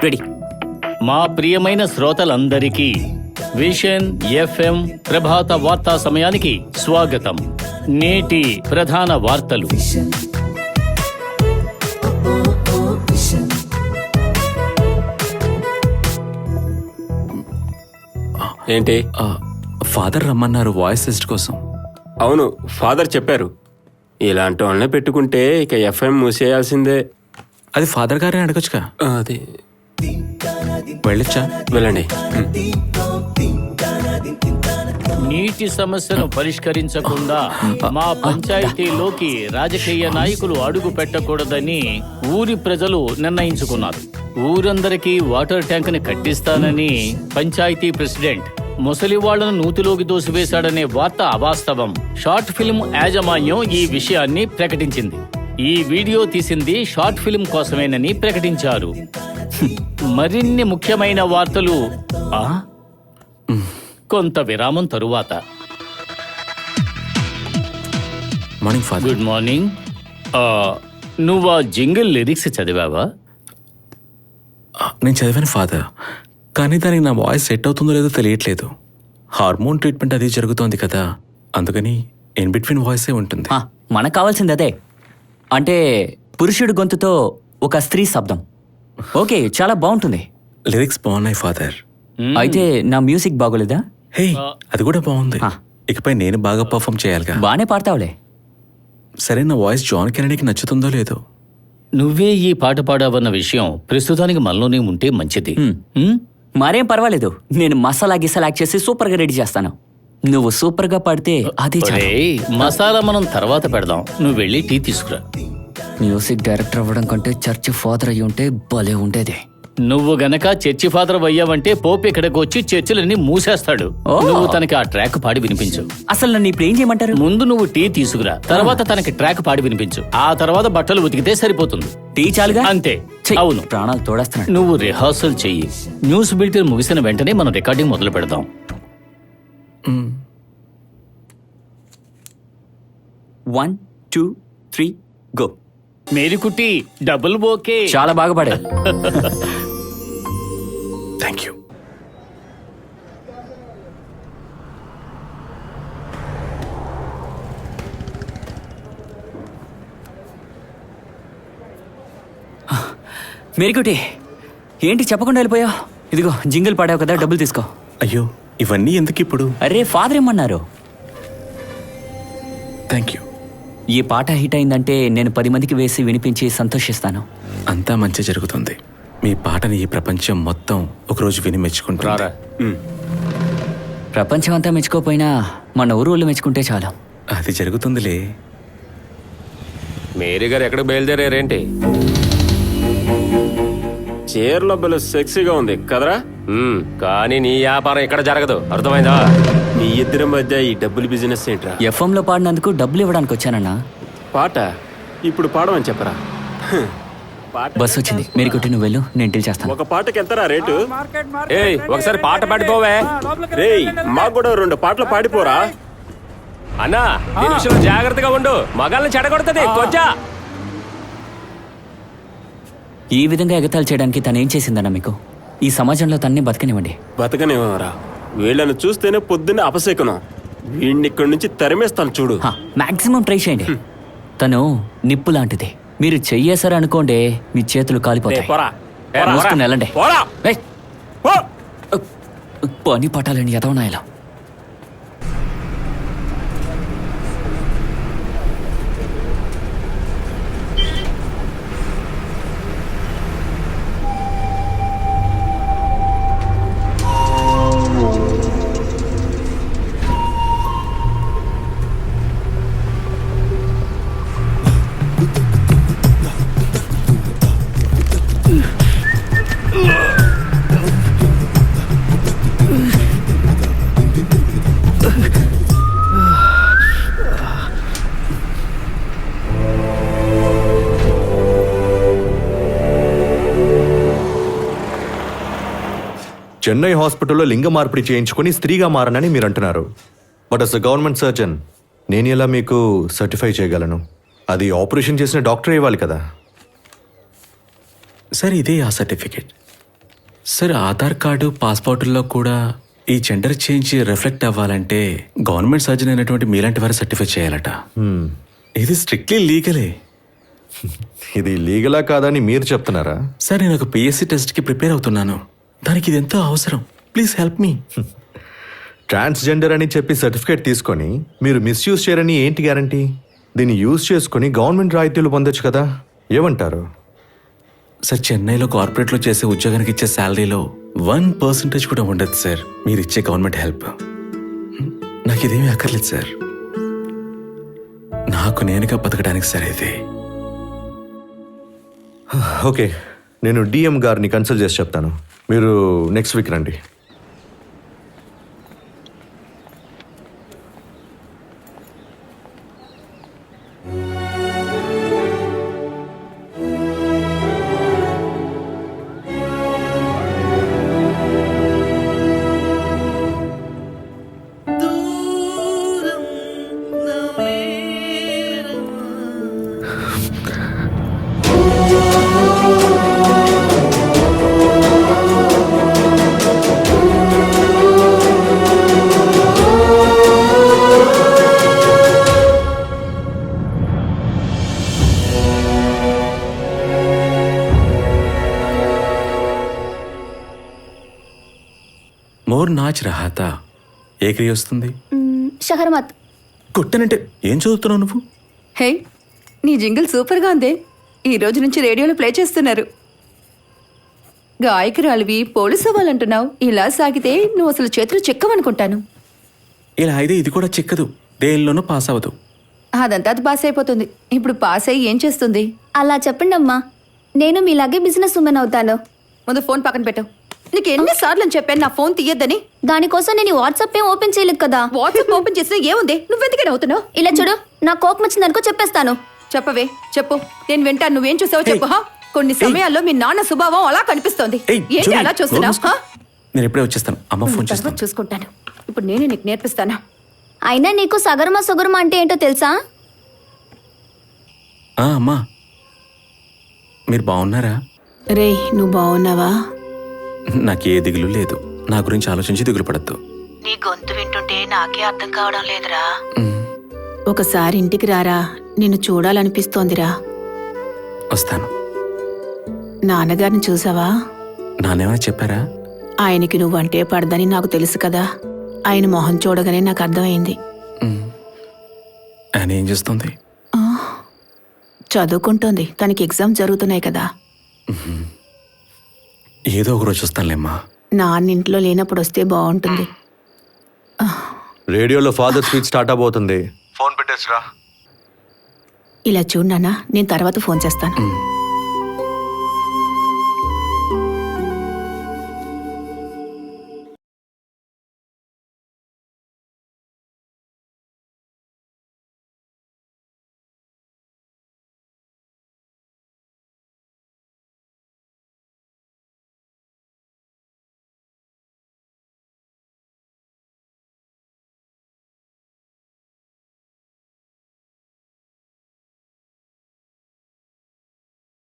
Ready. మా ప్రియమైన శ్రోతలందరికీ విషన్ ఎఫ్ఎం ప్రభాత వార్తా సమయానికి స్వాగతం. నేటి ప్రధాన వార్తలు. ఏంటి? ఫాదర్ రమ్మన్నారు వాయిస్ టెస్ట్ కోసం. అవును, ఫాదర్ చెప్పారు. ఇలాంటి వాళ్ళనే పెట్టుకుంటే ఇక ఎఫ్ఎం మూసేయాల్సిందే. అది ఫాదర్ గారిని అడగొచ్చుగా. అది వెళ్ళొచ్చా? వెళ్ళండి. నీటి సమస్యను పరిష్కరించకుండా మా పంచాయతీలోకి రాజకీయ నాయకులు అడుగు పెట్టకూడదని ఊరి ప్రజలు నిర్ణయించుకున్నారు. ఊరందరికీ వాటర్ ట్యాంక్ ని కట్టిస్తానని పంచాయతీ ప్రెసిడెంట్ ముసలి వాళ్లను నూతిలోకి దోసివేశాడనే వార్త అవాస్తవం. షార్ట్ ఫిల్మ్ యాజమాన్యం ఈ విషయాన్ని ప్రకటించింది. ఈ వీడియో తీసింది షార్ట్ ఫిల్మ్ కోసమేనని ప్రకటించారు. మరిన్ని ముఖ్యమైన వార్తలు కొంత విరామం తరువాత. Morning father. Good morning. నువ్వు ఆ జింగిల్ లిరిక్స్ చదివావా? నేను చదివాను ఫాదర్, కానీ దానికి నా వాయిస్ సెట్ అవుతుందో లేదో తెలియట్లేదు. హార్మోన్ ట్రీట్మెంట్ అది జరుగుతోంది కదా, అందుకని ఇన్ బిట్వీన్ వాయిసే ఉంటుంది. మనకు కావాల్సింది అదే, అంటే పురుషుడి గొంతుతో ఒక స్త్రీ శబ్దం. ఓకే, చాలా బాగుంటుంది. లిరిక్స్ బాగున్నాయి ఫాదర్. అయితే నా మ్యూజిక్ బాగోలేదా? హే, అది కూడా బాగుంది. ఇకపై నేను బాగా పర్ఫామ్ చేయాలిగా. బానే పాడతావులే. సరే, నా వాయిస్ జాన్ కెనడీకి నచ్చుతుందో లేదో. నువ్వే ఈ పాట పాడావన్న విషయం ప్రస్తుతానికి మనలోనే ఉంటే మంచిది. మరేం పర్వాలేదు, నేను మసాలా గిసాలా యాక్ట్ చేసి సూపర్ గా రెడీ చేస్తాను. నువ్వు సూపర్ గా పాడితే అదే చాలు. మసాలా మనం తర్వాత పెడదాం. నువ్వు వెళ్ళి టీ తీసుకురా. మ్యూజిక్ డైరెక్టర్ అవ్వడం కంటే చర్చి ఫాదర్ అయ్యి ఉంటే భలే ఉండేది. నువ్వు గనక చర్చి ఫాదర్ అయ్యావంటే పోపు ఇక్కడికి వచ్చి చర్చిలన్నీ మూసేస్తాడు. నువ్వు తనకి ఆ ట్రాక్ పాడి వినిపించు. అసలు నన్ను ఇప్పుడు ఏం చేయమంటారు? ముందు నువ్వు టీ తీసుకురా, తర్వాత తనకి ట్రాక్ పాడి వినిపించు. ఆ తర్వాత బట్టలు ఉతికితే సరిపోతుంది. టీ చాలుగా? అంతే. అవును, ప్రాణాలు తోడేస్తున్నాడు. నువ్వు రిహార్సల్ చెయ్యి. న్యూస్ బులెటిన్ ముగిసిన వెంటనే మనం రికార్డింగ్ మొదలు పెడదాం. 1 2 3 గో. మేరీకుట్టి double okay. చాలా బాగా పాడా. Thank you. మేరీకుట్టి, ఏంటి చెప్పకుండా వెళ్ళిపోయావు? ఇదిగో జింగిల్ పాడావు కదా, డబ్బులు తీసుకో. అయ్యో, ఇవన్నీ ఎందుకు ఇప్పుడు? అరే, ఫాదర్ ఏమన్నారు? Thank you. ఈ పాట హిట్ అయిందంటే నేను 10 మందికి వేసి వినిపించి సంతోషిస్తాను. అంతా మంచి జరుగుతుంది. మీ పాటని ఈ ప్రపంచం మొత్తం ఒకరోజు విని మెచ్చుకుంటారా? ప్రపంచం అంతా మెచ్చుకోపోయినా మన ఊరు వాళ్ళు మెచ్చుకుంటే చాలు. అది జరుగుతుందిలే. మేరీ గారు ఎక్కడ బయలుదేరారేంటి? చీరలో బలు సెక్సీగా ఉంది కదరా. కానీ నీ వ్యాపారం ఇక్కడ జరగదు, అర్థమైందా? మీ ఇద్దరి మధ్య ఈ డబ్బులు బిజినెస్ ఏంట్రా? ఎఫ్ఎం లో పాడినందుకు డబ్బులు ఇవ్వడానికి వచ్చానన్నా. పాట ఇప్పుడు పాడమని చెప్పరా. బస్సు వచ్చింది. మీరు కొట్టి నువ్వు వెళ్ళు, నేను డీల్ చేస్తాను. ఒక పాటకి ఎంతరా రేటు? ఏయ్, ఒకసారి పాట పాడిపోవే. రేయ్, మాకు కూడా 2 పాటలు పాడిపోరా అన్నా. ఈ విషయంలో జాగ్రత్తగా ఉండు, మగాళ్ళని చెడగొడుతుంది కొంచెం. ఈ విధంగా ఎగతాళి చేయడానికి తను ఏం చేసిందన్నా మీకు? ఈ సమాజంలో తన్ని బతకనివ్వండి. బతకనివ్వరా? వీళ్ళని చూస్తేనే పొద్దున్నే అపశకునం. వీడిని ఇక్కడి నుంచి తరిమేస్తాను చూడు. మాక్సిమం ట్రై చేయండి. తను నిప్పు లాంటిది. మీరు చెయ్యేశారు అనుకోండి, మీ చేతులు కాలిపోతాయి. మూసుకుని వెళ్ళండి. పని పట్టాలని ఎదవనాయలా. చెన్నై హాస్పిటల్లో లింగ మార్పిడి చేయించుకుని స్త్రీగా మారనని మీరు అంటున్నారు. But as a government surgeon నేను ఎలా మీకు సర్టిఫై చేయగలను? అది ఆపరేషన్ చేసిన డాక్టర్ ఇవ్వాలి కదా. సార్ ఇదే ఆ సర్టిఫికేట్. సార్ ఆధార్ కార్డు పాస్పోర్టుల్లో కూడా ఈ జెండర్ చేంజ్ రిఫ్లెక్ట్ అవ్వాలంటే గవర్నమెంట్ సర్జన్ అయినటువంటి మీలాంటి వారు సర్టిఫై చేయాలట. ఇది స్ట్రిక్ట్లీ లీగలే. ఇది లీగలా కాదని మీరు చెప్తున్నారా? సార్ నేను ఒక పిఎస్సి టెస్ట్కి ప్రిపేర్ అవుతున్నాను. దానికి ఇది ఎంతో అవసరం. Please help me. ట్రాన్స్జెండర్ అని చెప్పి సర్టిఫికేట్ తీసుకొని మీరు మిస్యూజ్ చేయరని ఏంటి గ్యారంటీ? దీన్ని యూజ్ చేసుకొని గవర్నమెంట్ రాయితీలు పొందొచ్చు కదా, ఏమంటారు? సార్ చెన్నైలో కార్పొరేట్లో చేసే ఉద్యోగానికి ఇచ్చే శాలరీలో 1% కూడా ఉండదు సార్ మీరు ఇచ్చే గవర్నమెంట్ హెల్ప్. నాకు ఇదేమీ అక్కర్లేదు సార్. నాకు నేనుగా బతకడానికి సార్ ఇది. ఓకే, నేను డిఎం గారిని కన్సల్ట్ చేసి చెప్తాను. మీరు నెక్స్ట్ వీక్ రండి. మోర్ నాచ్ రహాతా ఏ క్రియ వస్తుంది? షహర్మత్. కొట్టనంటే ఏం చదువుతున్నావు నువ్వు? హే, నీ జింగిల్ సూపర్గా ఉంది. ఈ రోజు నుంచి రేడియోలో ప్లే చేస్తున్నారు. గాయకురాలివి పోలీసు అవ్వాలంటున్నావు. ఇలా సాగితే నువ్వు అసలు చేతులు చెక్కవనుకుంటాను. ఇలా అయితే ఇది కూడా చిక్కదు, దేనిలోనూ పాస్ అవ్వదు. అదంతా అది పాస్ అయిపోతుంది. ఇప్పుడు పాస్ అయ్యి ఏం చేస్తుంది? అలా చెప్పండి అమ్మా, నేను మీలాగే బిజినెస్ ఉమెన్ అవుతాను. ముందు ఫోన్ పక్కన పెట్టు. నీకు ఎన్నిసార్లు అని చెప్పాను నా ఫోన్ తీయద్దని? దానికోసం నేను వాట్సాప్ ఏం ఓపెన్ చేయలేదు కదా. వాట్సాప్ ఓపెన్ చేసినా ఏముంది? నువ్వెందుకని అవుతున్నావు? ఇలా చూడు, నా కోపం వచ్చిందనుకో చెప్పేస్తాను. చెప్పవే, చెప్పు. నేను వింటాను. నువ్వేం చూసావో చెప్పు. హా? కొన్ని సమయాల్లో మీ నాన్న స్వభావం అలా కనిపిస్తోంది. ఏయ్, ఏంటి చూడు, అలా చూస్తున్నావు? నోరు మూసుకో. నేను ఎప్పుడే వచ్చేస్తాను. అమ్మ ఫోన్ తర్వాత చేస్తాను. చూసుకుంటాను. ఇప్పుడు నేనే నీకు నేర్పిస్తాను. అయినా నీకు సగర్మ సుగర్మ అంటే ఏంటో తెలుసా? అమ్మా, మీరు బాగున్నారా? రే, నువ్వు బాగున్నావా? నాకు ఏ దిగులు లేదు. నా గురించి ఆలోచించి దిగులు పడద్దు. నీ గొంతు వింటుంటే నాకే అర్థం కావడం లేదురా. ఒకసారి ఇంటికి రారా, నిన్ను చూడాలనిపిస్తోందిరా. వస్తాను. నాన్నగారిని చూసావా? నానేమైనా చెప్పారా? ఆయనకి నువ్వంటే పడదని నాకు తెలుసు కదా. ఆయన మొహం చూడగానే నాకు అర్థమైంది. ఆయన ఏం చేస్తుంది? చదువుకుంటోంది. తనకి ఎగ్జామ్ జరుగుతున్నాయి కదా. ఏదో ఒక రోజు వస్తానులేమ్మా. నాన్నింట్లో లేనప్పుడు వస్తే బాగుంటుంది. రేడియోలో ఫాదర్ స్పీచ్ స్టార్ట్ అవబోతుంది. ఫోన్ పెట్టేసిరా. ఇలా చూడు నాన్న, నేను తర్వాత ఫోన్ చేస్తాను.